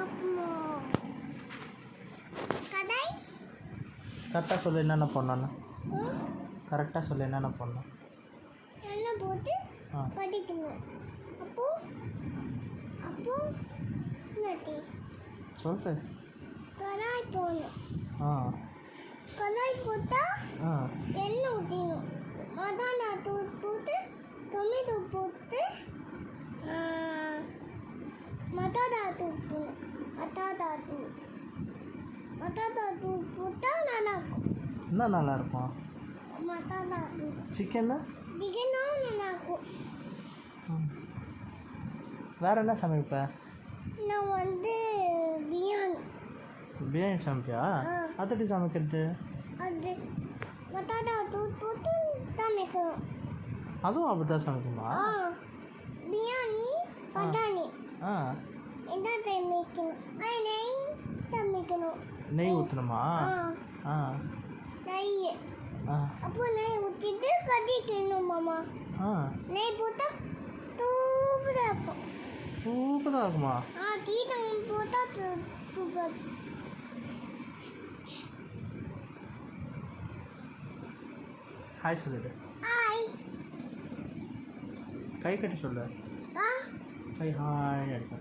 அம்மா கடை கரெக்டாக சொல்லு என்னென்ன பண்ணணும். கரெக்டாக சொல்லு என்னென்ன பண்ணணும். எண்ணெய் போட்டு படிக்கணும். அப்போ அப்போ என்னட்டி சொல்லு. கடாய் போடணும். கடாய் போட்டால் எண்ணெய் ஊற்றிடணும். மசாலா தூள் போட்டு டொமேட்டோ போட்டு மசாலா தூள் போடணும். மசாலா தூள் போட்டால் நல்லாயிருக்கும். என்ன நல்லாயிருக்கும்? மசாலா தூள் சிக்கன்னா நல்லாயிருக்கும். வேறு என்ன சமைப்ப? நான் பிரியாணி பிரியாணி சமைப்பியா? அது எப்படி சமைக்கிறது? அது மசாலா தூள் போட்டு சமைக்கணும். அதுவும் அப்படி தான் சமைக்குமா? பிரியாணி பட்டாணி என்ன சமைக்கணும். நெய் சமைக்கணும். நெய் ஊற்றணுமா? நெய் அப்போ நெய் ஊற்றிட்டு கட்டிக்கணும் மாமா. நெய் போட்டால் சூப்பராக இருக்கும். சூப்பராக இருக்குமா? தீட்டம் போட்டால் சூப்பர். ஹாய் சொல்லிடு. ஹாய் கை கட்டி சொல்லு. கை ஹாய் அடிக்க.